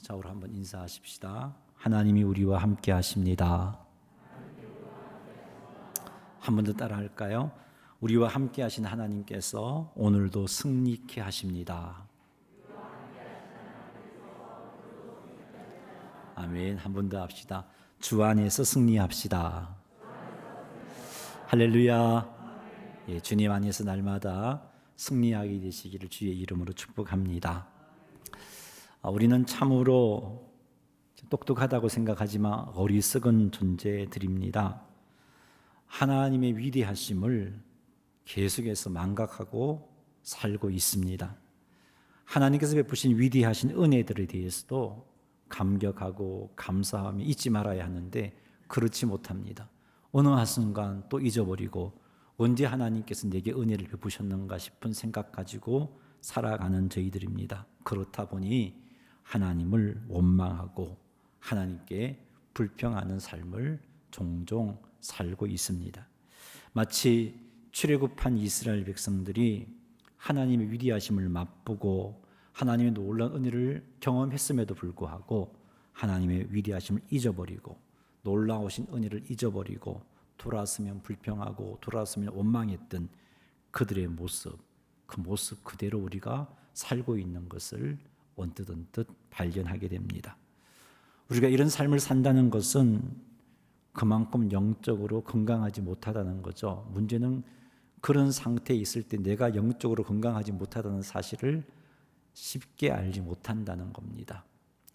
자, 우리 한번 인사하십시다. 하나님이 우리와 함께 하십니다. 한 번 더 따라 할까요? 우리와 함께 하신 하나님께서 오늘도 승리케 하십니다. 아멘. 한 번 더 합시다. 주 안에서 승리합시다. 할렐루야. 예, 주님 안에서 날마다 승리하게 되시기를 주의 이름으로 축복합니다. 우리는 참으로 똑똑하다고 생각하지만 어리석은 존재들입니다. 하나님의 위대하심을 계속해서 망각하고 살고 있습니다. 하나님께서 베푸신 위대하신 은혜들에 대해서도 감격하고 감사하며 잊지 말아야 하는데 그렇지 못합니다. 어느 한순간 또 잊어버리고 언제 하나님께서 내게 은혜를 베푸셨는가 싶은 생각 가지고 살아가는 저희들입니다. 그렇다 보니 하나님을 원망하고 하나님께 불평하는 삶을 종종 살고 있습니다. 마치 출애굽한 이스라엘 백성들이 하나님의 위대하심을 맛보고 하나님의 놀라운 은혜를 경험했음에도 불구하고 하나님의 위대하심을 잊어버리고 놀라우신 은혜를 잊어버리고 돌아서면 불평하고 돌아서면 원망했던 그들의 모습, 그 모습 그대로 우리가 살고 있는 것을 언뜻 발견하게 됩니다. 우리가 이런 삶을 산다는 것은 그만큼 영적으로 건강하지 못하다는 거죠. 문제는 그런 상태에 있을 때 내가 영적으로 건강하지 못하다는 사실을 쉽게 알지 못한다는 겁니다.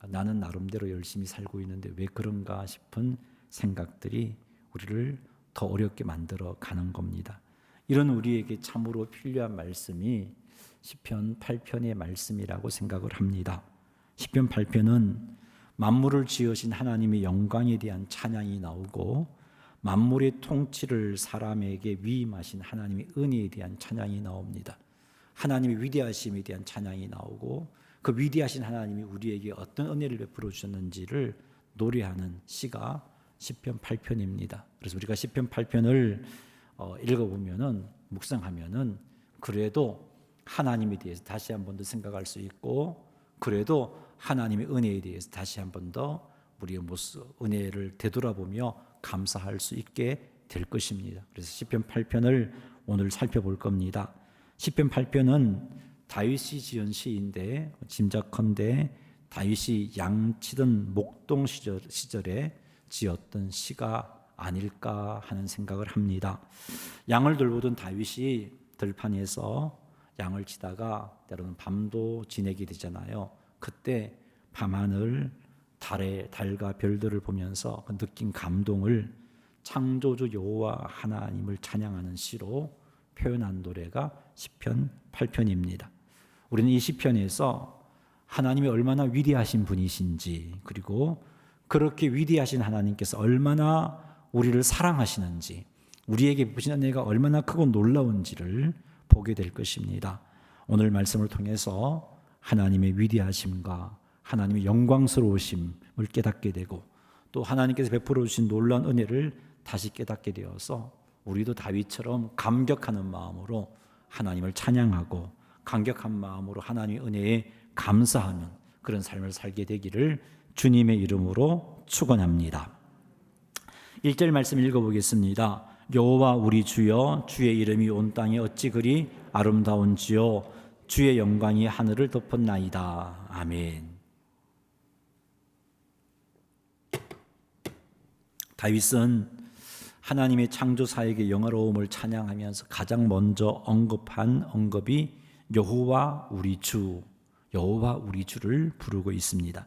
나는 나름대로 열심히 살고 있는데 왜 그런가 싶은 생각들이 우리를 더 어렵게 만들어 가는 겁니다. 이런 우리에게 참으로 필요한 말씀이 시편 8편의 말씀이라고 생각을 합니다. 시편 8편은 만물을 지으신 하나님의 영광에 대한 찬양이 나오고 만물의 통치를 사람에게 위임하신 하나님의 은혜에 대한 찬양이 나옵니다. 하나님의 위대하심에 대한 찬양이 나오고 그 위대하신 하나님이 우리에게 어떤 은혜를 베풀어 주셨는지를 노래하는 시가 시편 8편입니다. 그래서 우리가 시편 8편을 읽어보면은 묵상하면은 그래도 하나님에 대해서 다시 한 번 더 생각할 수 있고 그래도 하나님의 은혜에 대해서 다시 한 번 더 우리의 모습, 은혜를 되돌아보며 감사할 수 있게 될 것입니다. 그래서 시편 8편을 오늘 살펴볼 겁니다. 시편 8편은 다윗이 지은 시인데 짐작컨대 다윗이 양치던 목동 시절에 지었던 시가 아닐까 하는 생각을 합니다. 양을 돌보던 다윗이 들판에서 양을 치다가 때로는 밤도 지내게 되잖아요. 그때 밤하늘, 달과 별들을 보면서 그 느낀 감동을 창조주 여호와 하나님을 찬양하는 시로 표현한 노래가 시편 8편입니다. 우리는 이 시편에서 하나님이 얼마나 위대하신 분이신지 그리고 그렇게 위대하신 하나님께서 얼마나 우리를 사랑하시는지 우리에게 베푸신 은혜가 얼마나 크고 놀라운지를 보게 될 것입니다. 오늘 말씀을 통해서 하나님의 위대하심과 하나님의 영광스러우심을 깨닫게 되고 또 하나님께서 베풀어 주신 놀라운 은혜를 다시 깨닫게 되어서 우리도 다윗처럼 감격하는 마음으로 하나님을 찬양하고 감격한 마음으로 하나님의 은혜에 감사하는 그런 삶을 살게 되기를 주님의 이름으로 축원합니다. 1절 말씀 읽어보겠습니다. 여호와 우리 주여 주의 이름이 온 땅에 어찌 그리 아름다운지요 주의 영광이 하늘을 덮었나이다. 아멘. 다윗은 하나님의 창조 사역의 영화로움을 찬양하면서 가장 먼저 언급한 언급이 여호와 우리 주, 여호와 우리 주를 부르고 있습니다.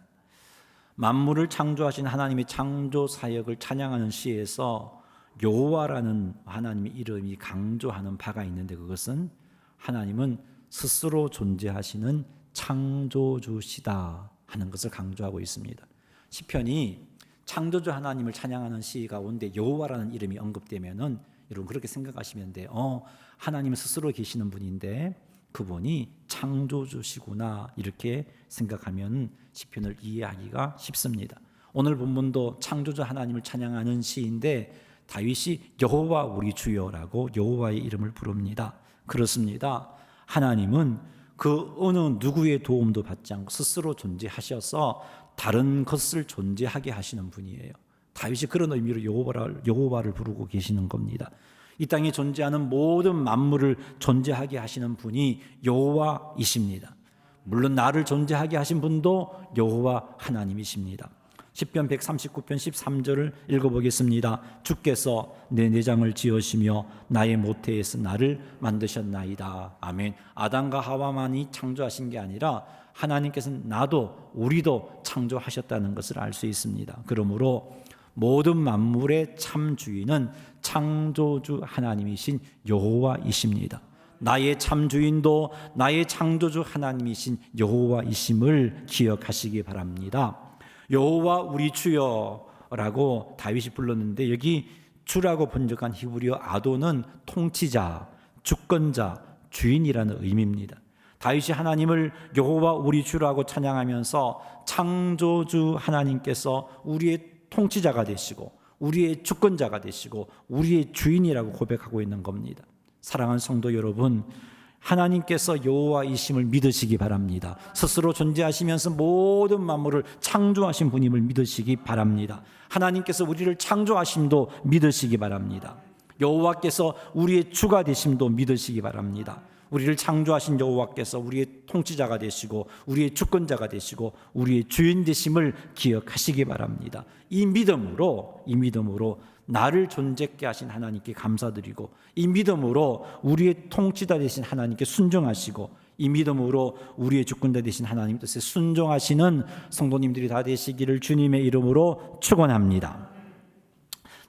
만물을 창조하신 하나님의 창조 사역을 찬양하는 시에서 여호와라는 하나님의 이름이 강조하는 바가 있는데 그것은 하나님은 스스로 존재하시는 창조주시다 하는 것을 강조하고 있습니다. 시편이 창조주 하나님을 찬양하는 시 가운데 여호와라는 이름이 언급되면은 여러분 그렇게 생각하시면 돼요. 하나님은 스스로 계시는 분인데 그분이 창조주시구나 이렇게 생각하면 시편을 이해하기가 쉽습니다. 오늘 본문도 창조주 하나님을 찬양하는 시인데 다윗이 여호와 우리 주여라고 여호와의 이름을 부릅니다. 그렇습니다. 하나님은 그 어느 누구의 도움도 받지 않고 스스로 존재하셔서 다른 것을 존재하게 하시는 분이에요. 다윗이 그런 의미로 여호와를 부르고 계시는 겁니다. 이 땅에 존재하는 모든 만물을 존재하게 하시는 분이 여호와이십니다. 물론 나를 존재하게 하신 분도 여호와 하나님이십니다. 시편 139편 13절을 읽어보겠습니다. 주께서 내 내장을 지으시며 나의 모태에서 나를 만드셨나이다. 아멘. 아담과 하와만이 창조하신 게 아니라 하나님께서는 나도 우리도 창조하셨다는 것을 알 수 있습니다. 그러므로 모든 만물의 참 주인은 창조주 하나님이신 여호와이십니다. 나의 참 주인도 나의 창조주 하나님이신 여호와이심을 기억하시기 바랍니다. 여호와 우리 주여라고 다윗이 불렀는데 여기 주라고 번역한 히브리어 아도는 통치자, 주권자, 주인이라는 의미입니다. 다윗이 하나님을 여호와 우리 주라고 찬양하면서 창조주 하나님께서 우리의 통치자가 되시고 우리의 주권자가 되시고 우리의 주인이라고 고백하고 있는 겁니다. 사랑하는 성도 여러분, 하나님께서 여호와이심을 믿으시기 바랍니다. 스스로 존재하시면서 모든 만물을 창조하신 분임을 믿으시기 바랍니다. 하나님께서 우리를 창조하심도 믿으시기 바랍니다. 여호와께서 우리의 주가 되심도 믿으시기 바랍니다. 우리를 창조하신 여호와께서 우리의 통치자가 되시고 우리의 주권자가 되시고 우리의 주인 되심을 기억하시기 바랍니다. 이 믿음으로 나를 존재케 하신 하나님께 감사드리고 이 믿음으로 우리의 통치자 되신 하나님께 순종하시고 이 믿음으로 우리의 주권자 되신 하나님 뜻에 순종하시는 성도님들이 다 되시기를 주님의 이름으로 축원합니다.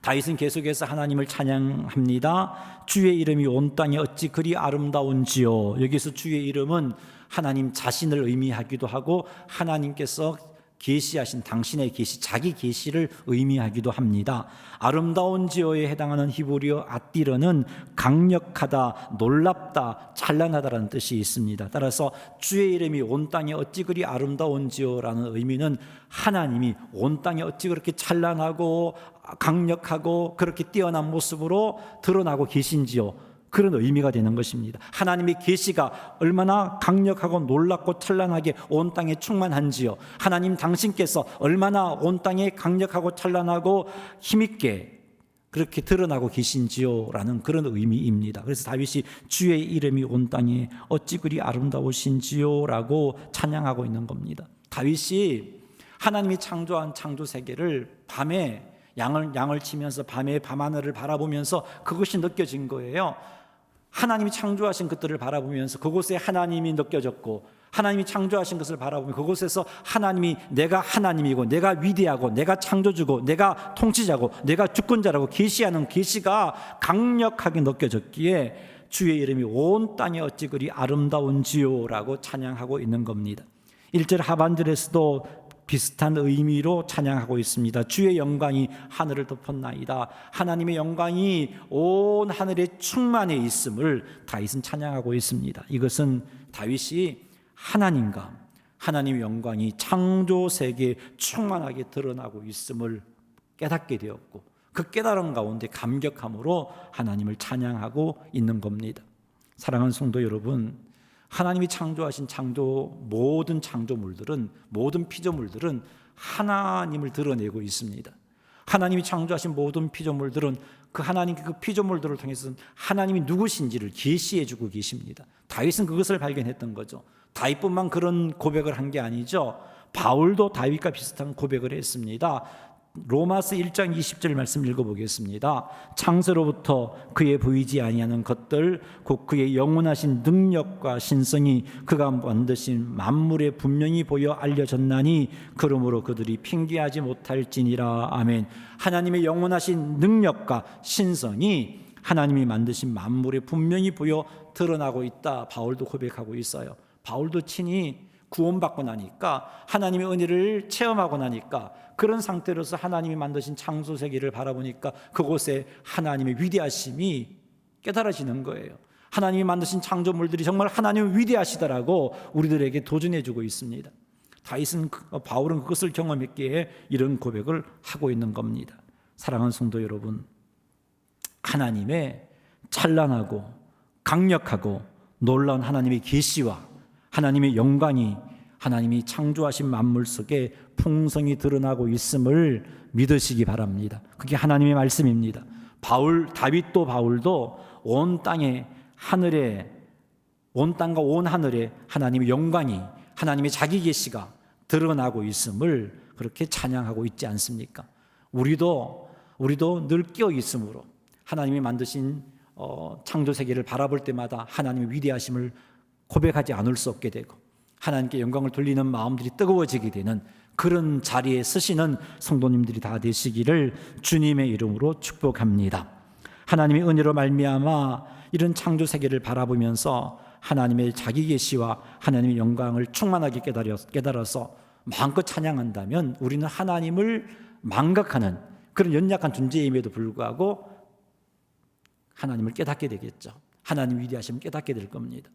다윗은 계속해서 하나님을 찬양합니다. 주의 이름이 온 땅에 어찌 그리 아름다운지요. 여기서 주의 이름은 하나님 자신을 의미하기도 하고 하나님께서 계시하신 당신의 계시, 자기 계시를 의미하기도 합니다. 아름다운지요에 해당하는 히브리어 아띠르는 강력하다, 놀랍다, 찬란하다라는 뜻이 있습니다. 따라서 주의 이름이 온 땅에 어찌 그리 아름다운지요라는 의미는 하나님이 온 땅에 어찌 그렇게 찬란하고 강력하고 그렇게 뛰어난 모습으로 드러나고 계신지요. 그런 의미가 되는 것입니다. 하나님의 계시가 얼마나 강력하고 놀랍고 찬란하게 온 땅에 충만한지요. 하나님 당신께서 얼마나 온 땅에 강력하고 찬란하고 힘있게 그렇게 드러나고 계신지요 라는 그런 의미입니다. 그래서 다윗이 주의 이름이 온 땅에 어찌 그리 아름다우신지요 라고 찬양하고 있는 겁니다. 다윗이 하나님이 창조한 창조 세계를 밤에 양을 치면서 밤에 밤하늘을 바라보면서 그것이 느껴진 거예요. 하나님이 창조하신 것들을 바라보면서 그곳에 하나님이 느껴졌고 하나님이 창조하신 것을 바라보면 그곳에서 하나님이 내가 하나님이고 내가 위대하고 내가 창조주고 내가 통치자고 내가 주권자라고 계시하는 계시가 강력하게 느껴졌기에 주의 이름이 온 땅에 어찌 그리 아름다운지요라고 찬양하고 있는 겁니다. 1절 하반절에서도 비슷한 의미로 찬양하고 있습니다. 주의 영광이 하늘을 덮었나이다. 하나님의 영광이 온 하늘에 충만해 있음을 다윗은 찬양하고 있습니다. 이것은 다윗이 하나님과 하나님의 영광이 창조 세계에 충만하게 드러나고 있음을 깨닫게 되었고 그 깨달음 가운데 감격함으로 하나님을 찬양하고 있는 겁니다. 사랑하는 성도 여러분, 하나님이 창조하신 모든 창조물들은 모든 피조물들은 하나님을 드러내고 있습니다. 하나님이 창조하신 모든 피조물들은 그 하나님께 그 피조물들을 통해서 하나님이 누구신지를 계시해 주고 계십니다. 다윗은 그것을 발견했던 거죠. 다윗뿐만 그런 고백을 한 게 아니죠. 바울도 다윗과 비슷한 고백을 했습니다. 로마서 1장 20절 말씀 읽어보겠습니다. 창세로부터 그의 보이지 아니하는 것들 곧 그의 영원하신 능력과 신성이 그가 만드신 만물에 분명히 보여 알려졌나니 그러므로 그들이 핑계하지 못할지니라. 아멘. 하나님의 영원하신 능력과 신성이 하나님이 만드신 만물에 분명히 보여 드러나고 있다. 바울도 고백하고 있어요. 바울도 친히 구원받고 나니까 하나님의 은혜를 체험하고 나니까 그런 상태로서 하나님이 만드신 창조 세계를 바라보니까 그곳에 하나님의 위대하심이 깨달아지는 거예요. 하나님이 만드신 창조물들이 정말 하나님은 위대하시다라고 우리들에게 도전해 주고 있습니다. 바울은 그것을 경험했기에 이런 고백을 하고 있는 겁니다. 사랑하는 성도 여러분, 하나님의 찬란하고 강력하고 놀라운 하나님의 계시와 하나님의 영광이 하나님이 창조하신 만물 속에 풍성히 드러나고 있음을 믿으시기 바랍니다. 그게 하나님의 말씀입니다. 다윗도 바울도 온 땅에 하늘에 온 땅과 온 하늘에 하나님의 영광이 하나님의 자기 계시가 드러나고 있음을 그렇게 찬양하고 있지 않습니까? 우리도 늘 깨어 있으므로 하나님이 만드신 창조 세계를 바라볼 때마다 하나님의 위대하심을 고백하지 않을 수 없게 되고 하나님께 영광을 돌리는 마음들이 뜨거워지게 되는 그런 자리에 서시는 성도님들이 다 되시기를 주님의 이름으로 축복합니다. 하나님의 은혜로 말미암아 이런 창조 세계를 바라보면서 하나님의 자기 계시와 하나님의 영광을 충만하게 깨달아서 마음껏 찬양한다면 우리는 하나님을 망각하는 그런 연약한 존재임에도 불구하고 하나님을 깨닫게 되겠죠. 하나님 위대하심을 깨닫게 될 겁니다.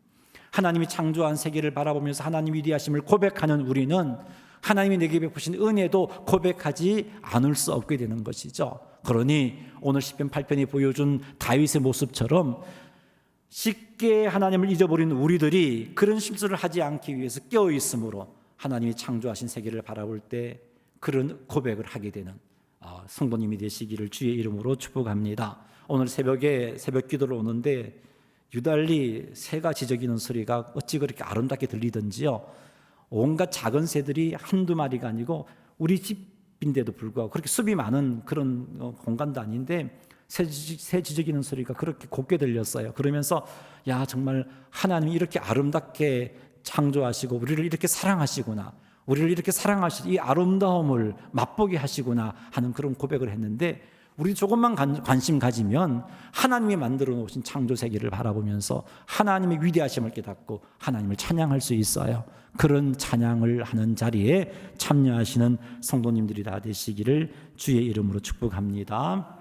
하나님이 창조한 세계를 바라보면서 하나님 위대하심을 고백하는 우리는 하나님이 내게 베푸신 은혜도 고백하지 않을 수 없게 되는 것이죠. 그러니 오늘 시편 8편이 보여준 다윗의 모습처럼 쉽게 하나님을 잊어버리는 우리들이 그런 실수를 하지 않기 위해서 깨어 있으므로 하나님이 창조하신 세계를 바라볼 때 그런 고백을 하게 되는 성도님이 되시기를 주의 이름으로 축복합니다. 오늘 새벽에 새벽 기도를 오는데 유달리 새가 지저귀는 소리가 어찌 그렇게 아름답게 들리던지요. 온갖 작은 새들이 한두 마리가 아니고 우리 집인데도 불구하고 그렇게 숲이 많은 그런 공간도 아닌데 새 지저귀는 소리가 그렇게 곱게 들렸어요. 그러면서 야, 정말 하나님이 이렇게 아름답게 창조하시고 우리를 이렇게 사랑하시구나, 우리를 이렇게 사랑하시고 이 아름다움을 맛보게 하시구나 하는 그런 고백을 했는데, 우리 조금만 관심 가지면 하나님이 만들어 놓으신 창조 세계를 바라보면서 하나님의 위대하심을 깨닫고 하나님을 찬양할 수 있어요. 그런 찬양을 하는 자리에 참여하시는 성도님들이 다 되시기를 주의 이름으로 축복합니다.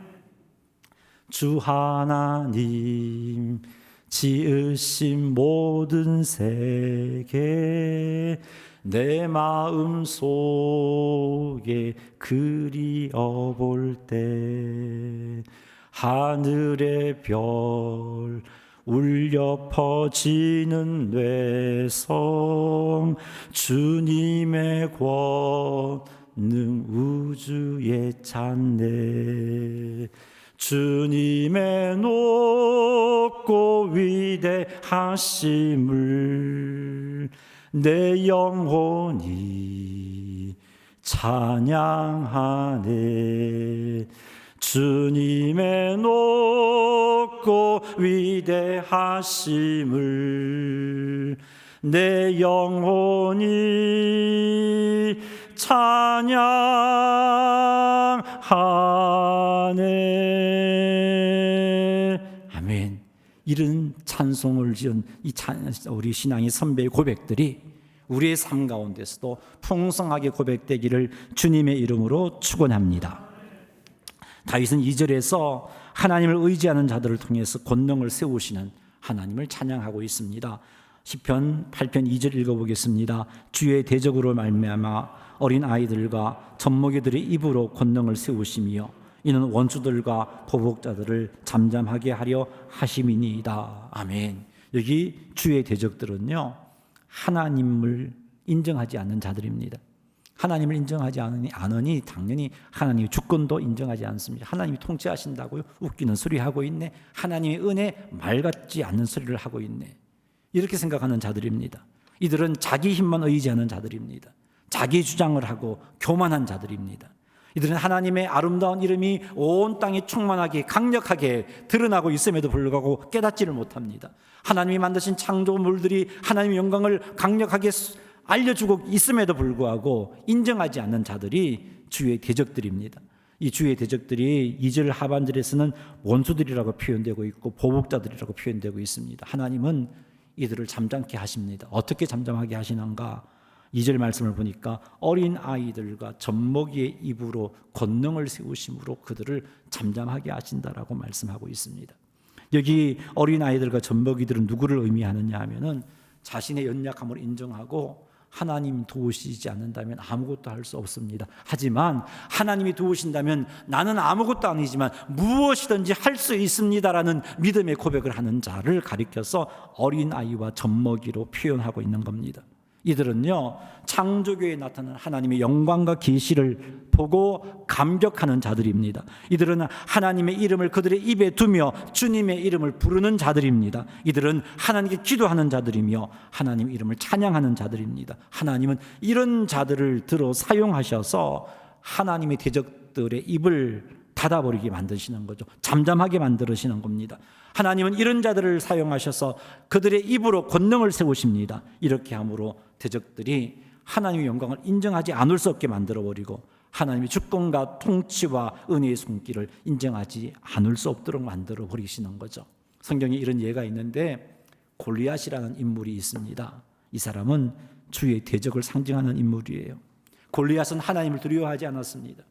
주 하나님 지으신 모든 세계 내 마음 속에 그리어볼 때 하늘의 별 울려 퍼지는 뇌성 주님의 권능 우주에 찬네. 주님의 높고 위대하심을 내 영혼이 찬양하네. 주님의 높고 위대하심을 내 영혼이 찬양하네. 아멘. 이런 찬송을 지은 우리 신앙의 선배의 고백들이 우리의 삶 가운데서도 풍성하게 고백되기를 주님의 이름으로 축원합니다. 다윗은 2절에서 하나님을 의지하는 자들을 통해서 권능을 세우시는 하나님을 찬양하고 있습니다. 시편 8편 2절 읽어보겠습니다. 주의 대적으로 말미암아 어린 아이들과 젖먹이들의 입으로 권능을 세우시며 이는 원수들과 보복자들을 잠잠하게 하려 하심이니이다. 아멘. 여기 주의 대적들은요, 하나님을 인정하지 않는 자들입니다. 하나님을 인정하지 않으니 당연히 하나님의 주권도 인정하지 않습니다. 하나님이 통치하신다고요? 웃기는 소리 하고 있네. 하나님의 은혜 말 같지 않는 소리를 하고 있네. 이렇게 생각하는 자들입니다. 이들은 자기 힘만 의지하는 자들입니다. 자기 주장을 하고 교만한 자들입니다. 이들은 하나님의 아름다운 이름이 온 땅에 충만하게 강력하게 드러나고 있음에도 불구하고 깨닫지를 못합니다. 하나님이 만드신 창조물들이 하나님의 영광을 강력하게 알려주고 있음에도 불구하고 인정하지 않는 자들이 주의 대적들입니다. 이 주의 대적들이 2절 하반절에서는 원수들이라고 표현되고 있고 보복자들이라고 표현되고 있습니다. 하나님은 이들을 잠잠케 하십니다. 어떻게 잠잠하게 하시는가? 2절 말씀을 보니까 어린 아이들과 젖먹이의 입으로 권능을 세우심으로 그들을 잠잠하게 하신다라고 말씀하고 있습니다. 여기 어린 아이들과 젖먹이들은 누구를 의미하느냐 하면은 자신의 연약함을 인정하고 하나님 도우시지 않는다면 아무것도 할 수 없습니다. 하지만 하나님이 도우신다면 나는 아무것도 아니지만 무엇이든지 할 수 있습니다라는 믿음의 고백을 하는 자를 가리켜서 어린아이와 젖먹이로 표현하고 있는 겁니다. 이들은요, 창조교에 나타난 하나님의 영광과 계시를 보고 감격하는 자들입니다. 이들은 하나님의 이름을 그들의 입에 두며 주님의 이름을 부르는 자들입니다. 이들은 하나님께 기도하는 자들이며 하나님 이름을 찬양하는 자들입니다. 하나님은 이런 자들을 들어 사용하셔서 하나님의 대적들의 입을 닫아버리게 만드시는 거죠. 잠잠하게 만들으시는 겁니다. 하나님은 이런 자들을 사용하셔서 그들의 입으로 권능을 세우십니다. 이렇게 함으로 대적들이 하나님의 영광을 인정하지 않을 수 없게 만들어버리고 하나님의 주권과 통치와 은혜의 손길을 인정하지 않을 수 없도록 만들어버리시는 거죠. 성경에 이런 예가 있는데 골리앗이라는 인물이 있습니다. 이 사람은 주의 대적을 상징하는 인물이에요. 골리앗은 하나님을 두려워하지 않았습니다.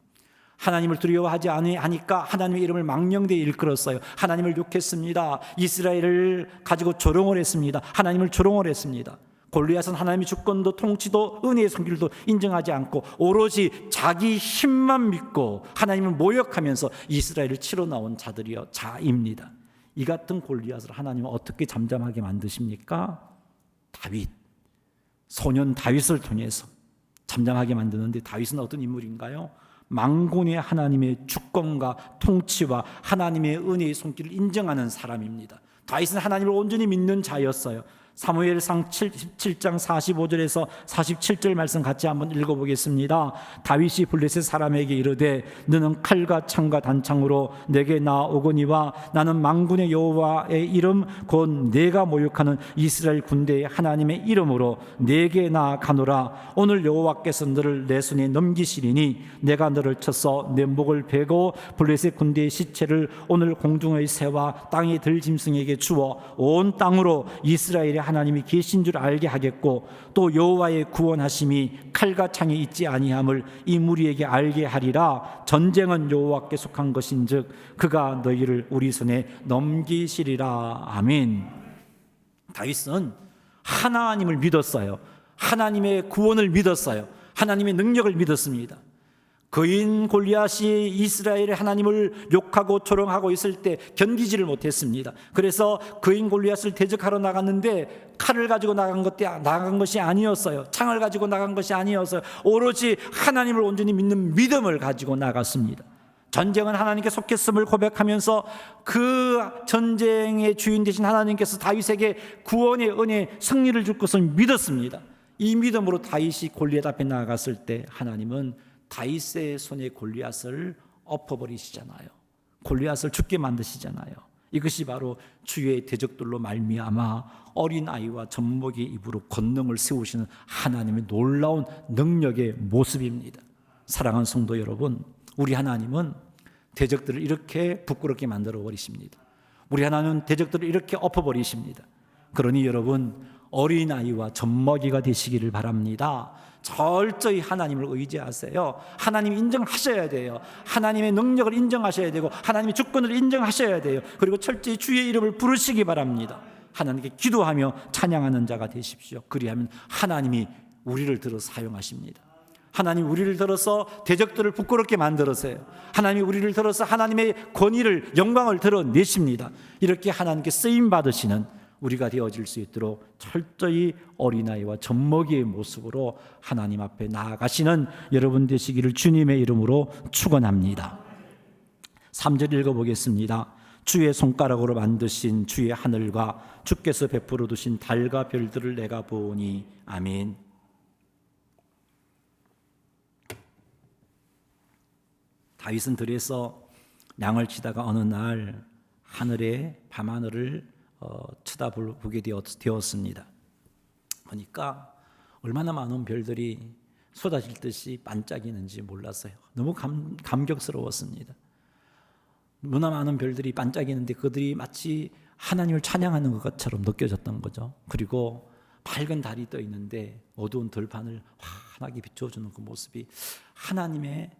하나님을 두려워하지 않으니까 하나님의 이름을 망령되이 일컬었어요. 하나님을 욕했습니다. 이스라엘을 가지고 조롱을 했습니다. 하나님을 조롱을 했습니다. 골리앗은 하나님의 주권도 통치도 은혜의 손길도 인정하지 않고 오로지 자기 힘만 믿고 하나님을 모욕하면서 이스라엘을 치러 나온 자입니다. 이 같은 골리앗을 하나님은 어떻게 잠잠하게 만드십니까? 다윗, 소년 다윗을 통해서 잠잠하게 만드는데 다윗은 어떤 인물인가요? 만군의 하나님의 주권과 통치와 하나님의 은혜의 손길을 인정하는 사람입니다. 다윗은 하나님을 온전히 믿는 자였어요. 사무엘상 17장 45절에서 47절 말씀 같이 한번 읽어보겠습니다. 다윗이 블레셋 사람에게 이르되 너는 칼과 창과 단창으로 내게 나오거니와 나는 만군의 여호와의 이름 곧 내가 모욕하는 이스라엘 군대의 하나님의 이름으로 내게 나아가노라. 오늘 여호와께서 너를 내 손에 넘기시리니 내가 너를 쳐서 내 목을 베고 블레셋 군대의 시체를 오늘 공중의 새와 땅의 들짐승에게 주어 온 땅으로 이스라엘의 하나님이 계신 줄 알게 하겠고 또 여호와의 구원하심이 칼과 창에 있지 아니함을 이 무리에게 알게 하리라. 전쟁은 여호와께 속한 것인즉 그가 너희를 우리 손에 넘기시리라. 아멘. 다윗은 하나님을 믿었어요. 하나님의 구원을 믿었어요. 하나님의 능력을 믿었습니다. 거인 골리앗이 이스라엘의 하나님을 욕하고 조롱하고 있을 때 견디지를 못했습니다. 그래서 거인 골리앗을 대적하러 나갔는데 칼을 가지고 나간 것이 아니었어요. 창을 가지고 나간 것이 아니었어요. 오로지 하나님을 온전히 믿는 믿음을 가지고 나갔습니다. 전쟁은 하나님께 속했음을 고백하면서 그 전쟁의 주인 되신 하나님께서 다윗에게 구원의 은혜, 승리를 줄 것을 믿었습니다. 이 믿음으로 다윗이 골리앗 앞에 나갔을 때 하나님은 다윗의 손에 골리앗을 엎어버리시잖아요. 골리앗을 죽게 만드시잖아요. 이것이 바로 주의 대적들로 말미암아 어린아이와 젖먹이의 입으로 권능을 세우시는 하나님의 놀라운 능력의 모습입니다. 사랑하는 성도 여러분, 우리 하나님은 대적들을 이렇게 부끄럽게 만들어버리십니다. 우리 하나님은 대적들을 이렇게 엎어버리십니다. 그러니 여러분, 어린아이와 젖먹이가 되시기를 바랍니다. 철저히 하나님을 의지하세요. 하나님 인정하셔야 돼요. 하나님의 능력을 인정하셔야 되고 하나님의 주권을 인정하셔야 돼요. 그리고 철저히 주의 이름을 부르시기 바랍니다. 하나님께 기도하며 찬양하는 자가 되십시오. 그리하면 하나님이 우리를 들어 사용하십니다. 하나님 우리를 들어서 대적들을 부끄럽게 만들으세요. 하나님이 우리를 들어서 하나님의 권위를 영광을 드러내십니다. 이렇게 하나님께 쓰임 받으시는 우리가 되어질 수 있도록 철저히 어린아이와 젖먹이의 모습으로 하나님 앞에 나아가시는 여러분 되시기를 주님의 이름으로 축원합니다. 3절 읽어보겠습니다. 주의 손가락으로 만드신 주의 하늘과 주께서 베풀어 두신 달과 별들을 내가 보니. 아멘. 다윗은 들에서 양을 치다가 어느 날 하늘에 밤하늘을 쳐다보게 되었습니다. 보니까 얼마나 많은 별들이 쏟아질 듯이 반짝이는지 몰랐어요. 너무 감격스러웠습니다. 너무나 많은 별들이 반짝이는데 그들이 마치 하나님을 찬양하는 것처럼 느껴졌던 거죠. 그리고 밝은 달이 떠 있는데 어두운 들판을 환하게 비춰주는 그 모습이 하나님의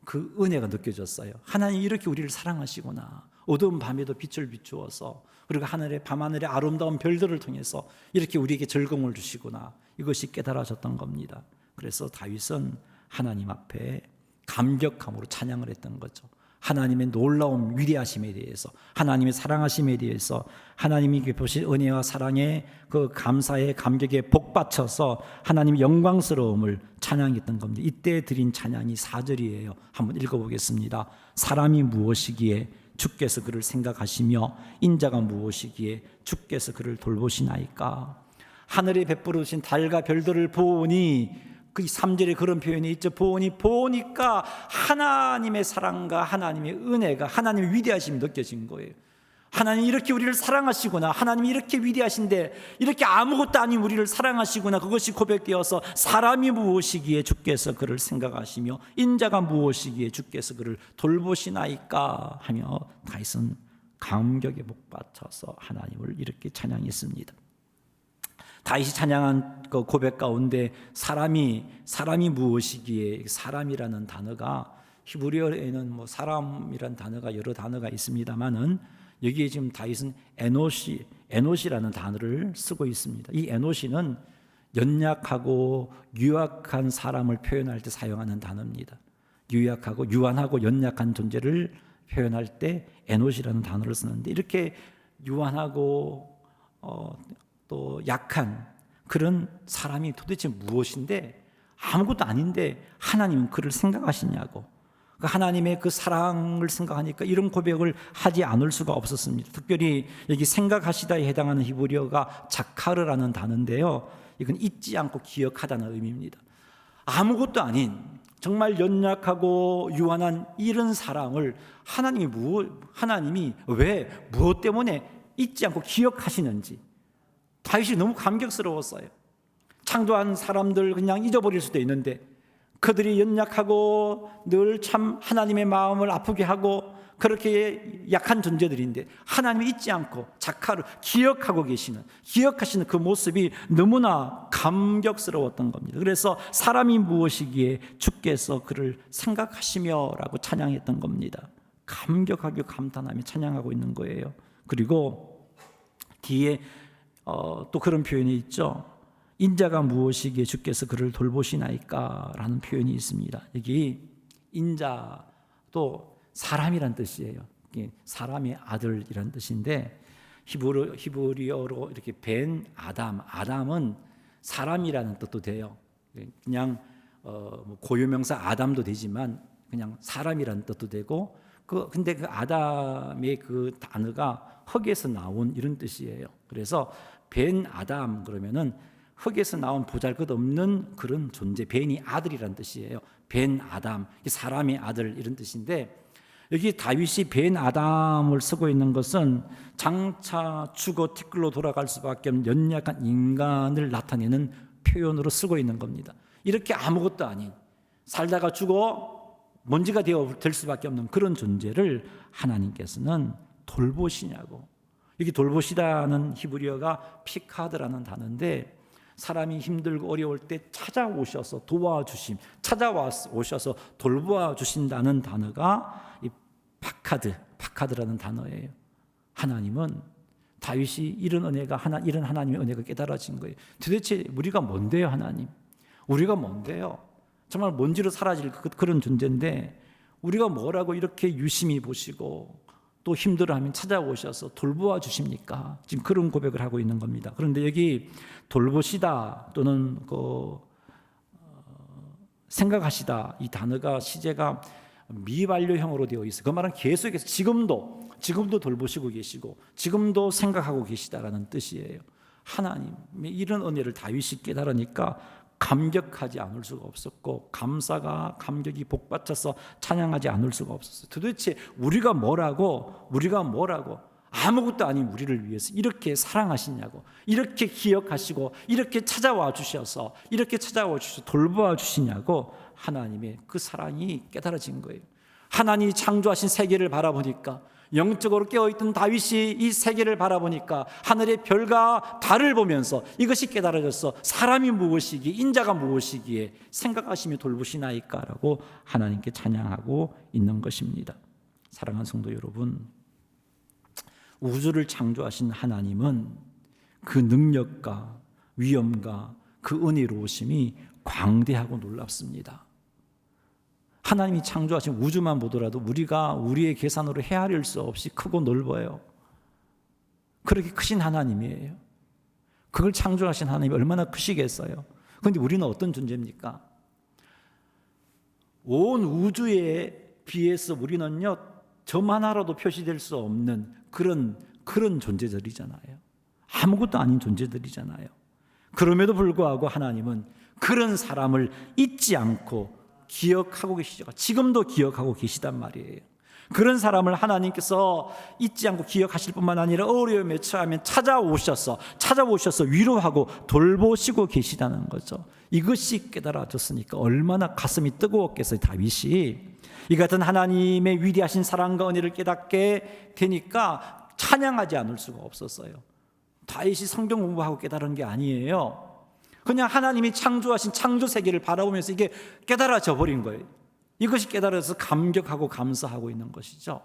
그 은혜가 느껴졌어요. 하나님이 이렇게 우리를 사랑하시구나. 어두운 밤에도 빛을 비추어서 그리고 밤하늘의 아름다운 별들을 통해서 이렇게 우리에게 즐거움을 주시구나, 이것이 깨달아졌던 겁니다. 그래서 다윗은 하나님 앞에 감격함으로 찬양을 했던 거죠. 하나님의 놀라운 위대하심에 대해서, 하나님의 사랑하심에 대해서, 하나님이 베푸신 은혜와 사랑에 그 감사의 감격에 복받쳐서 하나님의 영광스러움을 찬양했던 겁니다. 이때 드린 찬양이 4절이에요. 한번 읽어보겠습니다. 사람이 무엇이기에 주께서 그를 생각하시며 인자가 무엇이기에 주께서 그를 돌보시나이까. 하늘에 베풀으신 달과 별들을 보니, 그 3절에 그런 표현이 있죠. 보니까 하나님의 사랑과 하나님의 은혜가, 하나님의 위대하심이 느껴진 거예요. 하나님이 이렇게 우리를 사랑하시구나, 하나님이 이렇게 위대하신데 이렇게 아무것도 아닌 우리를 사랑하시구나, 그것이 고백되어서 사람이 무엇이기에 주께서 그를 생각하시며 인자가 무엇이기에 주께서 그를 돌보시나이까 하며 다윗은 감격에 복받쳐서 하나님을 이렇게 찬양했습니다. 다윗이 찬양한 그 고백 가운데 사람이 무엇이기에, 사람이라는 단어가 히브리어에는 사람이라는 단어가 여러 단어가 있습니다만은 여기에 지금 다윗은 에노시라는 단어를 쓰고 있습니다. 이 에노시는 연약하고 유약한 사람을 표현할 때 사용하는 단어입니다. 유약하고 유한하고 연약한 존재를 표현할 때 에노시라는 단어를 쓰는데, 이렇게 유한하고 또 약한 그런 사람이 도대체 무엇인데, 아무것도 아닌데 하나님은 그를 생각하시냐고, 하나님의 그 사랑을 생각하니까 이런 고백을 하지 않을 수가 없었습니다. 특별히 여기 생각하시다에 해당하는 히브리어가 자카르라는 단어인데요, 이건 잊지 않고 기억하다는 의미입니다. 아무것도 아닌 정말 연약하고 유한한 이런 사랑을 하나님이 왜, 무엇 때문에 잊지 않고 기억하시는지 다윗이 너무 감격스러웠어요. 창조한 사람들 그냥 잊어버릴 수도 있는데, 그들이 연약하고 늘 참 하나님의 마음을 아프게 하고 그렇게 약한 존재들인데 하나님이 잊지 않고 자카를 기억하시는 그 모습이 너무나 감격스러웠던 겁니다. 그래서 사람이 무엇이기에 주께서 그를 생각하시며 라고 찬양했던 겁니다. 감격하고 감탄하며 찬양하고 있는 거예요. 그리고 뒤에 또 그런 표현이 있죠. 인자가 무엇이기에 주께서 그를 돌보시나이까 라는 표현이 있습니다. 여기 인자도 사람이란 뜻이에요. 사람의 아들이란 뜻인데, 히브리어로 이렇게 벤 아담은 사람이라는 뜻도 돼요. 그냥 고유명사 아담도 되지만 그냥 사람이라는 뜻도 되고, 근데 그 아담의 그 단어가 흙에서 나온 이런 뜻이에요. 그래서 벤 아담 그러면은 흙에서 나온 보잘것없는 그런 존재, 벤이 아들이란 뜻이에요. 벤 아담, 사람의 아들 이런 뜻인데, 여기 다윗이 벤 아담을 쓰고 있는 것은 장차 죽어 티끌로 돌아갈 수밖에 없는 연약한 인간을 나타내는 표현으로 쓰고 있는 겁니다. 이렇게 아무것도 아닌, 살다가 죽어 먼지가 될 수밖에 없는 그런 존재를 하나님께서는 돌보시냐고. 여기 돌보시다는 히브리어가 피카드라는 단어인데, 사람이 힘들고 어려울 때 찾아오셔서 찾아오셔서 돌보아 주신다는 단어가 이 파카드라는 단어예요. 하나님은 다윗이 이런 하나님의 은혜가 깨달아진 거예요. 도대체 우리가 뭔데요, 하나님? 우리가 뭔데요? 정말 먼지로 사라질 그런 존재인데 우리가 뭐라고 이렇게 유심히 보시고 또 힘들어하면 찾아오셔서 돌보아 주십니까? 지금 그런 고백을 하고 있는 겁니다. 그런데 여기 돌보시다 또는 생각하시다, 이 단어가 시제가 미완료형으로 되어 있어요. 그 말은 계속해서 지금도 돌보시고 계시고 지금도 생각하고 계시다라는 뜻이에요. 하나님의 이런 은혜를 다윗이 깨달으니까 감격하지 않을 수가 없었고, 감격이 복받쳐서 찬양하지 않을 수가 없었어요. 도대체 우리가 뭐라고 아무것도 아닌 우리를 위해서 이렇게 사랑하시냐고, 이렇게 기억하시고 이렇게 찾아와 주셔서 돌보아 주시냐고, 하나님의 그 사랑이 깨달아진 거예요. 하나님이 창조하신 세계를 바라보니까, 영적으로 깨어있던 다윗이 이 세계를 바라보니까 하늘의 별과 달을 보면서 이것이 깨달아져서 사람이 무엇이기에, 인자가 무엇이기에 생각하시며 돌보시나이까라고 하나님께 찬양하고 있는 것입니다. 사랑하는 성도 여러분, 우주를 창조하신 하나님은 그 능력과 위엄과 그 은혜로우심이 광대하고 놀랍습니다. 하나님이 창조하신 우주만 보더라도 우리가 우리의 계산으로 헤아릴 수 없이 크고 넓어요. 그렇게 크신 하나님이에요. 그걸 창조하신 하나님이 얼마나 크시겠어요. 그런데 우리는 어떤 존재입니까? 온 우주에 비해서 우리는요, 점 하나라도 표시될 수 없는 그런 존재들이잖아요. 아무것도 아닌 존재들이잖아요. 그럼에도 불구하고 하나님은 그런 사람을 잊지 않고 기억하고 계시죠. 지금도 기억하고 계시단 말이에요. 그런 사람을 하나님께서 잊지 않고 기억하실 뿐만 아니라 어려움에 처하면 찾아오셔서 위로하고 돌보시고 계시다는 거죠. 이것이 깨달아졌으니까 얼마나 가슴이 뜨거웠겠어요. 다윗이 이 같은 하나님의 위대하신 사랑과 은혜를 깨닫게 되니까 찬양하지 않을 수가 없었어요. 다윗이 성경 공부하고 깨달은 게 아니에요. 그냥 하나님이 창조하신 창조 세계를 바라보면서 이게 깨달아져 버린 거예요. 이것이 깨달아서 감격하고 감사하고 있는 것이죠.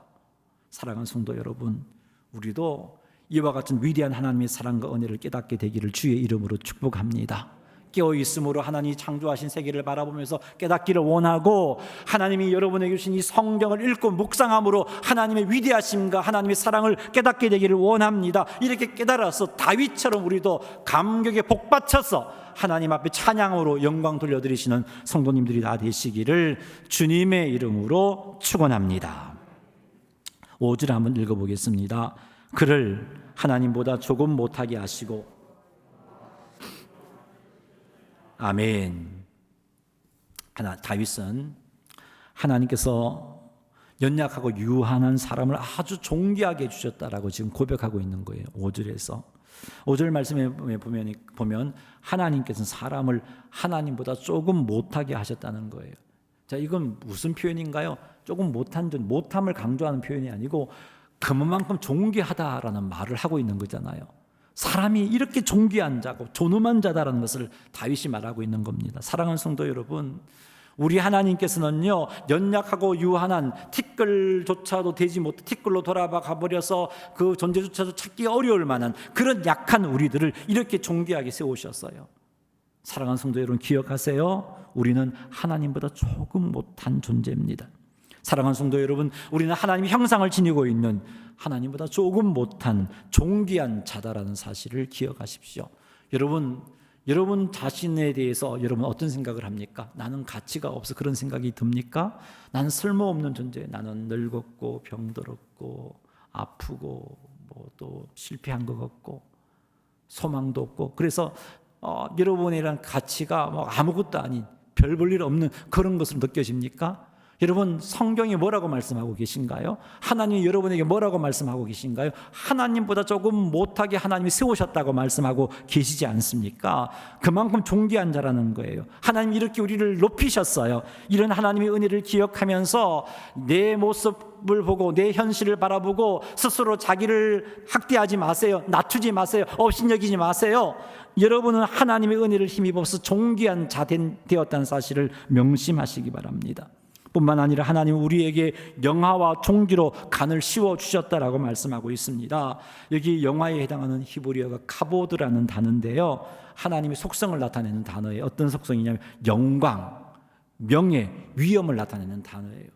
사랑하는 성도 여러분, 우리도 이와 같은 위대한 하나님의 사랑과 은혜를 깨닫게 되기를 주의 이름으로 축복합니다. 깨어있음으로 하나님이 창조하신 세계를 바라보면서 깨닫기를 원하고, 하나님이 여러분에게 주신 이 성경을 읽고 묵상함으로 하나님의 위대하심과 하나님의 사랑을 깨닫게 되기를 원합니다. 이렇게 깨달아서 다윗처럼 우리도 감격에 복받쳐서 하나님 앞에 찬양으로 영광 돌려드리시는 성도님들이 다 되시기를 주님의 이름으로 축원합니다. 5절 한번 읽어보겠습니다. 그를 하나님보다 조금 못하게 하시고. 아멘. 다윗은 하나님께서 연약하고 유한한 사람을 아주 존귀하게 해주셨다라고 지금 고백하고 있는 거예요. 5절에서 5절 말씀에 보면 하나님께서는 사람을 하나님보다 조금 못하게 하셨다는 거예요. 자, 이건 무슨 표현인가요? 조금 못함을 강조하는 표현이 아니고 그만큼 존귀하다라는 말을 하고 있는 거잖아요. 사람이 이렇게 존귀한 자고 존엄한 자다라는 것을 다윗이 말하고 있는 겁니다. 사랑하는 성도 여러분, 우리 하나님께서는요, 연약하고 유한한 티끌조차도 되지 못해 티끌로 돌아가 버려서 그 존재조차도 찾기 어려울 만한 그런 약한 우리들을 이렇게 존귀하게 세우셨어요. 사랑하는 성도 여러분, 기억하세요. 우리는 하나님보다 조금 못한 존재입니다. 사랑하는 성도 여러분, 우리는 하나님의 형상을 지니고 있는 하나님보다 조금 못한 존귀한 자다라는 사실을 기억하십시오. 여러분 자신에 대해서 여러분 어떤 생각을 합니까? 나는 가치가 없어, 그런 생각이 듭니까? 나는 쓸모없는 존재, 나는 늙었고 병들었고 아프고 또 실패한 것 같고 소망도 없고, 그래서 여러분이란 가치가 아무것도 아닌 별 볼 일 없는 그런 것으로 느껴집니까? 여러분, 성경이 뭐라고 말씀하고 계신가요? 하나님이 여러분에게 뭐라고 말씀하고 계신가요? 하나님보다 조금 못하게 하나님이 세우셨다고 말씀하고 계시지 않습니까? 그만큼 존귀한 자라는 거예요. 하나님이 이렇게 우리를 높이셨어요. 이런 하나님의 은혜를 기억하면서 내 모습을 보고 내 현실을 바라보고 스스로 자기를 학대하지 마세요. 낮추지 마세요. 업신여기지 마세요. 여러분은 하나님의 은혜를 힘입어서 존귀한 자 되었다는 사실을 명심하시기 바랍니다. 뿐만 아니라 하나님은 우리에게 영화와 종기로 간을 씌워주셨다라고 말씀하고 있습니다. 여기 영화에 해당하는 히브리어가 카보드라는 단어인데요, 하나님의 속성을 나타내는 단어예요. 어떤 속성이냐면 영광, 명예, 위엄을 나타내는 단어예요.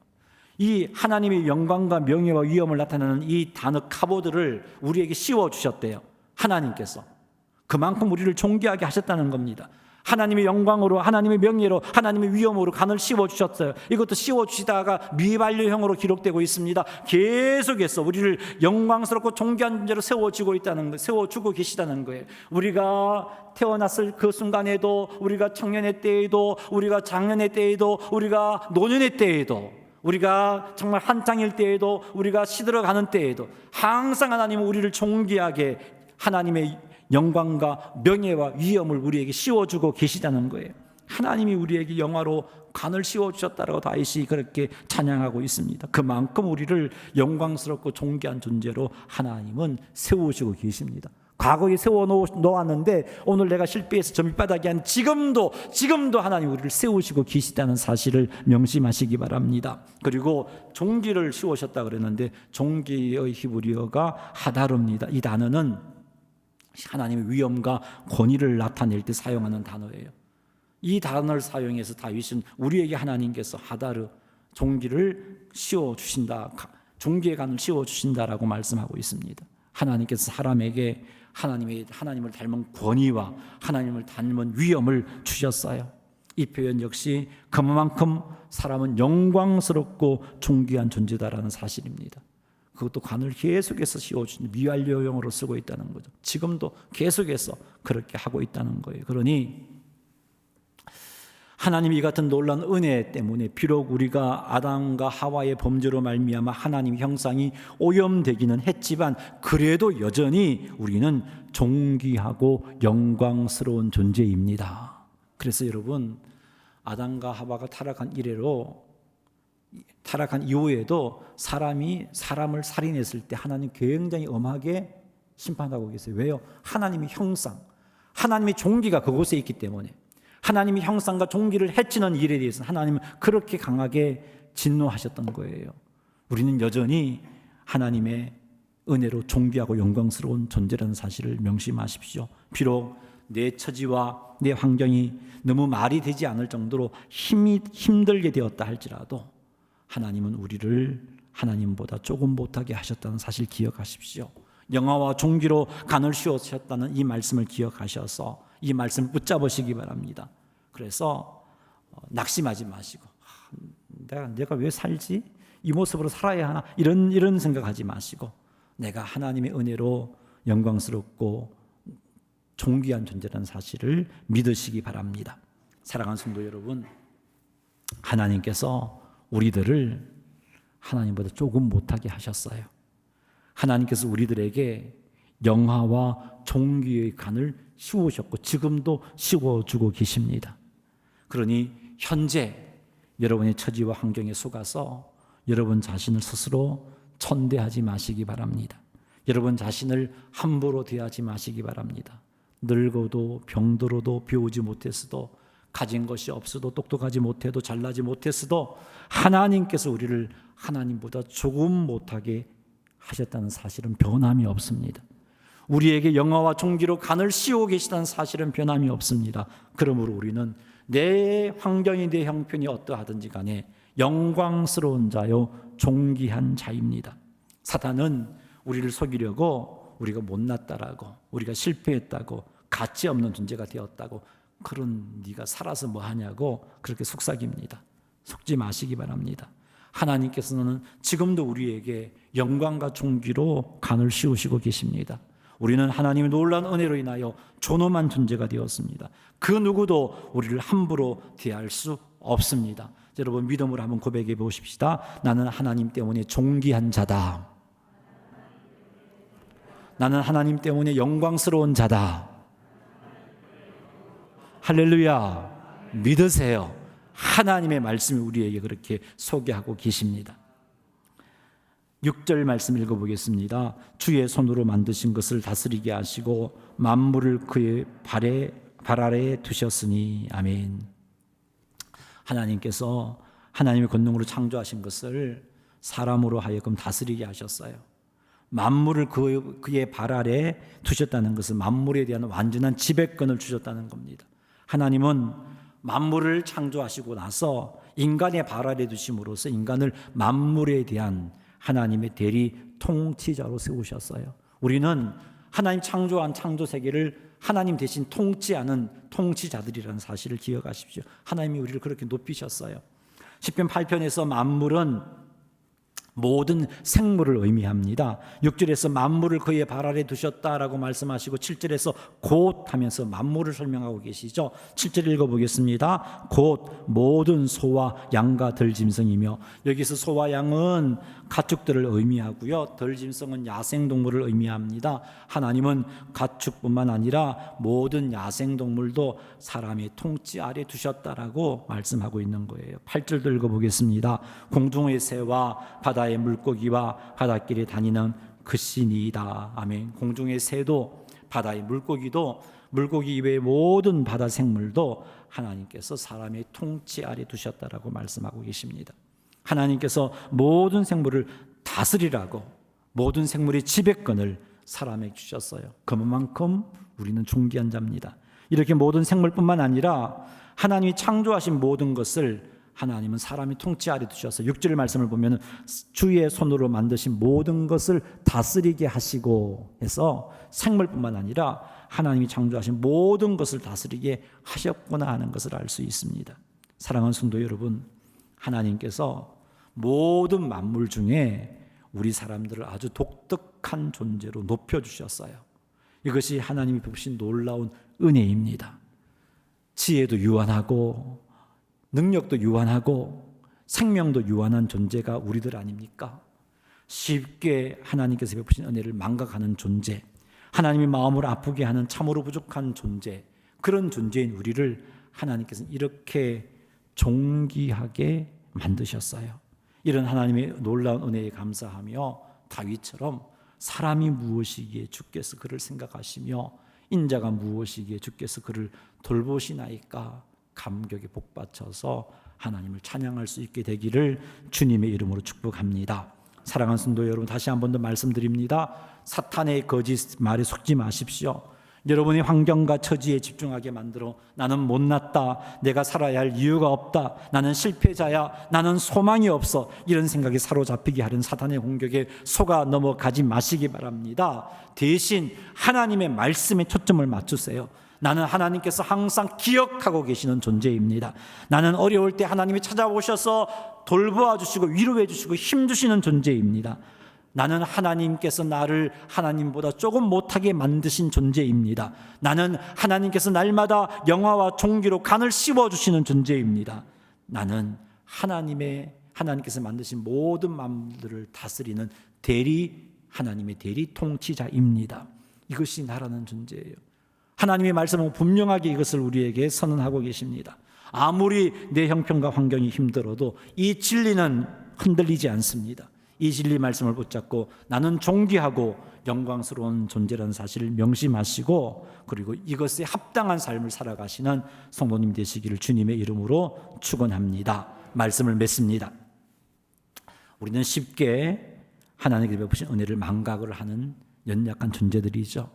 이 하나님의 영광과 명예와 위엄을 나타내는 이 단어 카보드를 우리에게 씌워주셨대요. 하나님께서 그만큼 우리를 존귀하게 하셨다는 겁니다. 하나님의 영광으로, 하나님의 명예로, 하나님의 위엄으로 간을 씌워주셨어요. 이것도 씌워주시다가 미완료형으로 기록되고 있습니다. 계속해서 우리를 영광스럽고 존귀한 존재로 세워주고 있다는 거, 세워주고 계시다는 거예요. 우리가 태어났을 그 순간에도, 우리가 청년의 때에도, 우리가 장년의 때에도, 우리가 노년의 때에도, 우리가 정말 한창일 때에도, 우리가 시들어가는 때에도 항상 하나님은 우리를 존귀하게 하나님의 영광과 명예와 위엄을 우리에게 씌워주고 계시다는 거예요. 하나님이 우리에게 영화로 관을 씌워주셨다라고 다윗이 그렇게 찬양하고 있습니다. 그만큼 우리를 영광스럽고 존귀한 존재로 하나님은 세우시고 계십니다. 과거에 세워 놓았는데 오늘 내가 실패해서 저 밑바닥이 아닌 지금도 하나님 우리를 세우시고 계시다는 사실을 명심하시기 바랍니다. 그리고 종기를 씌우셨다 그랬는데 종기의 히브리어가 하다릅니다. 이 단어는 하나님의 위엄과 권위를 나타낼 때 사용하는 단어예요. 이 단어를 사용해서 다윗은 우리에게 하나님께서 하다르 종기를 씌워주신다, 종기의 간을 씌워주신다라고 말씀하고 있습니다. 하나님께서 사람에게 하나님을 닮은 권위와 하나님을 닮은 위엄을 주셨어요. 이 표현 역시 그만큼 사람은 영광스럽고 존귀한 존재다라는 사실입니다. 그것도 관을 계속해서 씌워주는 미완료형으로 쓰고 있다는 거죠. 지금도 계속해서 그렇게 하고 있다는 거예요. 그러니 하나님이 이 같은 놀라운 은혜 때문에 비록 우리가 아담과 하와의 범죄로 말미암아 하나님의 형상이 오염되기는 했지만 그래도 여전히 우리는 존귀하고 영광스러운 존재입니다. 그래서 여러분, 아담과 하와가 타락한 이후에도 사람이 사람을 살인했을 때 하나님 굉장히 엄하게 심판하고 계세요. 왜요? 하나님의 형상, 하나님의 존귀가 그곳에 있기 때문에 하나님의 형상과 존귀를 해치는 일에 대해서 하나님은 그렇게 강하게 진노하셨던 거예요. 우리는 여전히 하나님의 은혜로 존귀하고 영광스러운 존재라는 사실을 명심하십시오. 비록 내 처지와 내 환경이 너무 말이 되지 않을 정도로 힘들게 되었다 할지라도 하나님은 우리를 하나님보다 조금 못하게 하셨다는 사실 기억하십시오. 영화와 존귀로 간을 씌우셨다는 이 말씀을 기억하셔서 이 말씀을 붙잡으시기 바랍니다. 그래서 낙심하지 마시고 내가 왜 살지? 이 모습으로 살아야 하나? 이런 생각하지 마시고 내가 하나님의 은혜로 영광스럽고 존귀한 존재라는 사실을 믿으시기 바랍니다. 사랑하는 성도 여러분, 하나님께서 우리들을 하나님보다 조금 못하게 하셨어요. 하나님께서 우리들에게 영화와 존귀의 간을 씌우셨고 지금도 씌워주고 계십니다. 그러니 현재 여러분의 처지와 환경에 속아서 여러분 자신을 스스로 천대하지 마시기 바랍니다. 여러분 자신을 함부로 대하지 마시기 바랍니다. 늙어도 병들어도 배우지 못했어도 가진 것이 없어도 똑똑하지 못해도 잘나지 못했어도 하나님께서 우리를 하나님보다 조금 못하게 하셨다는 사실은 변함이 없습니다. 우리에게 영화와 존귀로 간을 씌우고 계시다는 사실은 변함이 없습니다. 그러므로 우리는 내 환경이 내 형편이 어떠하든지 간에 영광스러운 자요 존귀한 자입니다. 사탄은 우리를 속이려고 우리가 못났다라고 우리가 실패했다고 가치 없는 존재가 되었다고 그런 네가 살아서 뭐하냐고 그렇게 속삭입니다. 속지 마시기 바랍니다. 하나님께서는 지금도 우리에게 영광과 존귀로 간을 씌우시고 계십니다. 우리는 하나님의 놀라운 은혜로 인하여 존엄한 존재가 되었습니다. 그 누구도 우리를 함부로 대할 수 없습니다. 여러분 믿음으로 한번 고백해 보십시다. 나는 하나님 때문에 존귀한 자다. 나는 하나님 때문에 영광스러운 자다. 할렐루야. 믿으세요. 하나님의 말씀이 우리에게 그렇게 소개하고 계십니다. 6절 말씀 읽어보겠습니다. 주의 손으로 만드신 것을 다스리게 하시고 만물을 그의 발 아래에 두셨으니 아멘. 하나님께서 하나님의 권능으로 창조하신 것을 사람으로 하여금 다스리게 하셨어요. 만물을 그의 발 아래에 두셨다는 것은 만물에 대한 완전한 지배권을 주셨다는 겁니다. 하나님은 만물을 창조하시고 나서 인간의 발 아래에 두심으로써 인간을 만물에 대한 하나님의 대리 통치자로 세우셨어요. 우리는 하나님 창조한 창조 세계를 하나님 대신 통치하는 통치자들이라는 사실을 기억하십시오. 하나님이 우리를 그렇게 높이셨어요. 시편 8편에서 만물은 모든 생물을 의미합니다. 6절에서 만물을 그의 발 아래 두셨다라고 말씀하시고 7절에서 곧 하면서 만물을 설명하고 계시죠. 7절 읽어보겠습니다. 곧 모든 소와 양과 들짐승이며, 여기서 소와 양은 가축들을 의미하고요, 들짐승은 야생동물을 의미합니다. 하나님은 가축뿐만 아니라 모든 야생동물도 사람의 통치 아래 두셨다라고 말씀하고 있는 거예요. 8절도 읽어보겠습니다. 공중의 새와 바다의 물고기와 바닷길에 다니는 그 신이다. 아멘. 공중의 새도 바다의 물고기도, 물고기 이외의 모든 바다 생물도 하나님께서 사람의 통치 아래 두셨다라고 말씀하고 계십니다. 하나님께서 모든 생물을 다스리라고, 모든 생물의 지배권을 사람에게 주셨어요. 그만큼 우리는 존귀한 자입니다. 이렇게 모든 생물뿐만 아니라 하나님이 창조하신 모든 것을 하나님은 사람이 통치 아래 두셔서 6절 말씀을 보면 주의 손으로 만드신 모든 것을 다스리게 하시고 해서 생물뿐만 아니라 하나님이 창조하신 모든 것을 다스리게 하셨구나 하는 것을 알 수 있습니다. 사랑하는 성도 여러분, 하나님께서 모든 만물 중에 우리 사람들을 아주 독특한 존재로 높여주셨어요. 이것이 하나님이 베푸신 놀라운 은혜입니다. 지혜도 유한하고 능력도 유한하고 생명도 유한한 존재가 우리들 아닙니까? 쉽게 하나님께서 베푸신 은혜를 망각하는 존재, 하나님의 마음을 아프게 하는 참으로 부족한 존재, 그런 존재인 우리를 하나님께서는 이렇게 존귀하게 만드셨어요. 이런 하나님의 놀라운 은혜에 감사하며 다윗처럼 사람이 무엇이기에 주께서 그를 생각하시며 인자가 무엇이기에 주께서 그를 돌보시나이까 감격에 복받쳐서 하나님을 찬양할 수 있게 되기를 주님의 이름으로 축복합니다. 사랑하는 성도 여러분, 다시 한 번 더 말씀드립니다. 사탄의 거짓 말에 속지 마십시오. 여러분의 환경과 처지에 집중하게 만들어 나는 못났다, 내가 살아야 할 이유가 없다, 나는 실패자야, 나는 소망이 없어, 이런 생각에 사로잡히게 하는 사탄의 공격에 속아 넘어가지 마시기 바랍니다. 대신 하나님의 말씀에 초점을 맞추세요. 나는 하나님께서 항상 기억하고 계시는 존재입니다. 나는 어려울 때 하나님이 찾아오셔서 돌보아 주시고 위로해 주시고 힘 주시는 존재입니다. 나는 하나님께서 나를 하나님보다 조금 못하게 만드신 존재입니다. 나는 하나님께서 날마다 영화와 종기로 간을 씌워주시는 존재입니다. 나는 하나님께서 만드신 모든 만물들을 다스리는 하나님의 대리 통치자입니다. 이것이 나라는 존재예요. 하나님의 말씀은 분명하게 이것을 우리에게 선언하고 계십니다. 아무리 내 형편과 환경이 힘들어도 이 진리는 흔들리지 않습니다. 이 진리 말씀을 붙잡고 나는 존귀하고 영광스러운 존재라는 사실을 명심하시고, 그리고 이것에 합당한 삶을 살아가시는 성도님 되시기를 주님의 이름으로 축원합니다. 말씀을 맺습니다. 우리는 쉽게 하나님께 베푸신 은혜를 망각을 하는 연약한 존재들이죠.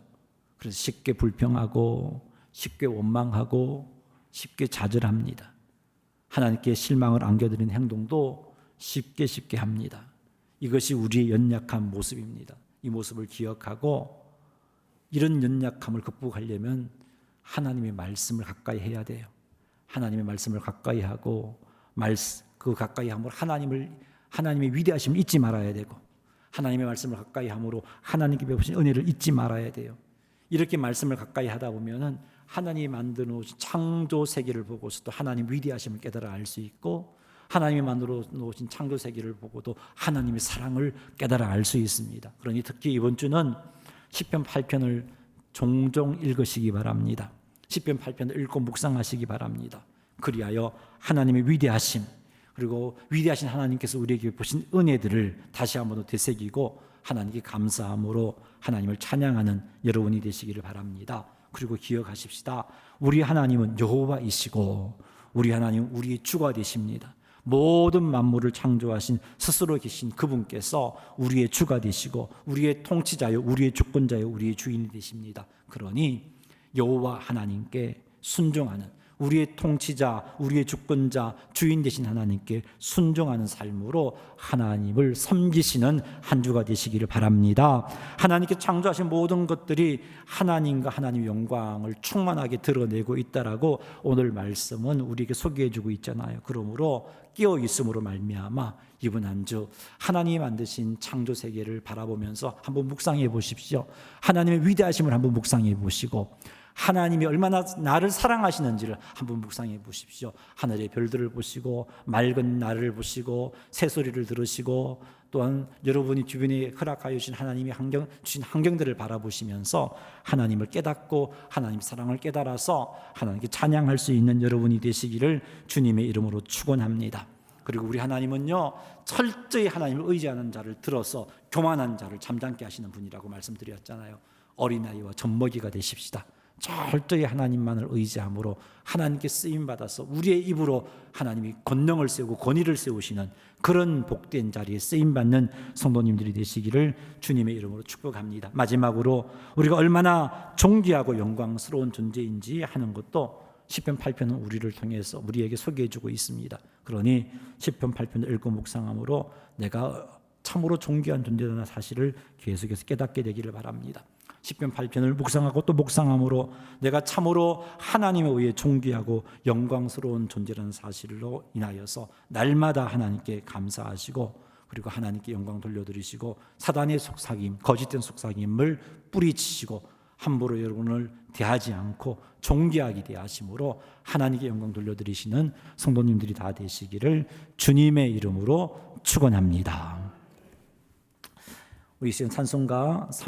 그래서 쉽게 불평하고 쉽게 원망하고 쉽게 좌절합니다. 하나님께 실망을 안겨드리는 행동도 쉽게 합니다. 이것이 우리의 연약한 모습입니다. 이 모습을 기억하고 이런 연약함을 극복하려면 하나님의 말씀을 가까이 해야 돼요. 하나님의 말씀을 가까이 하고 그 가까이 함으로 하나님의 위대하심을 잊지 말아야 되고, 하나님의 말씀을 가까이 함으로 하나님께 베푸신 은혜를 잊지 말아야 돼요. 이렇게 말씀을 가까이 하다 보면은 하나님이 만들어 놓으신 창조 세계를 보고서도 하나님 위대하심을 깨달아 알 수 있고, 하나님이 만들어 놓으신 창조 세계를 보고도 하나님의 사랑을 깨달아 알 수 있습니다. 그러니 특히 이번 주는 시편 8편을 종종 읽으시기 바랍니다. 시편 8편을 읽고 묵상하시기 바랍니다. 그리하여 하나님의 위대하심, 그리고 위대하신 하나님께서 우리에게 보신 은혜들을 다시 한번 더 되새기고 하나님께 감사함으로 하나님을 찬양하는 여러분이 되시기를 바랍니다. 그리고 기억하십시다. 우리 하나님은 여호와이시고 우리 하나님은 우리의 주가 되십니다. 모든 만물을 창조하신 스스로 계신 그분께서 우리의 주가 되시고 우리의 통치자요, 우리의 주권자요, 우리의 주인이 되십니다. 그러니 여호와 하나님께 순종하는, 우리의 통치자, 우리의 주권자, 주인 되신 하나님께 순종하는 삶으로 하나님을 섬기시는 한 주가 되시기를 바랍니다. 하나님께 창조하신 모든 것들이 하나님과 하나님의 영광을 충만하게 드러내고 있다라고 오늘 말씀은 우리에게 소개해주고 있잖아요. 그러므로 깨어 있음으로 말미암아 이번 한 주 하나님이 만드신 창조 세계를 바라보면서 한번 묵상해 보십시오. 하나님의 위대하심을 한번 묵상해 보시고 하나님이 얼마나 나를 사랑하시는지를 한번 묵상해 보십시오. 하늘의 별들을 보시고 맑은 날을 보시고 새소리를 들으시고 또한 여러분이 주변에 허락하여 주신 하나님이 주신 환경들을 바라보시면서 하나님을 깨닫고 하나님의 사랑을 깨달아서 하나님께 찬양할 수 있는 여러분이 되시기를 주님의 이름으로 축원합니다. 그리고 우리 하나님은요, 철저히 하나님을 의지하는 자를 들어서 교만한 자를 잠잠게 하시는 분이라고 말씀드렸잖아요. 어린아이와 젖먹이가 되십시다. 철저히 하나님만을 의지함으로 하나님께 쓰임받아서 우리의 입으로 하나님이 권능을 세우고 권위를 세우시는 그런 복된 자리에 쓰임받는 성도님들이 되시기를 주님의 이름으로 축복합니다. 마지막으로 우리가 얼마나 존귀하고 영광스러운 존재인지 하는 것도 시편 8편은 우리를 통해서 우리에게 소개해주고 있습니다. 그러니 시편 8편을 읽고 묵상함으로 내가 참으로 존귀한 존재라는 사실을 계속해서 깨닫게 되기를 바랍니다. 시편 8편을 묵상하고 또 묵상함으로 내가 참으로 하나님에 의해 존귀하고 영광스러운 존재라는 사실로 인하여서 날마다 하나님께 감사하시고 그리고 하나님께 영광 돌려드리시고 사단의 속삭임, 거짓된 속삭임을 뿌리치시고 함부로 여러분을 대하지 않고 존귀하게 대하심으로 하나님께 영광 돌려드리시는 성도님들이 다 되시기를 주님의 이름으로 축원합니다. 우리 시간 찬송가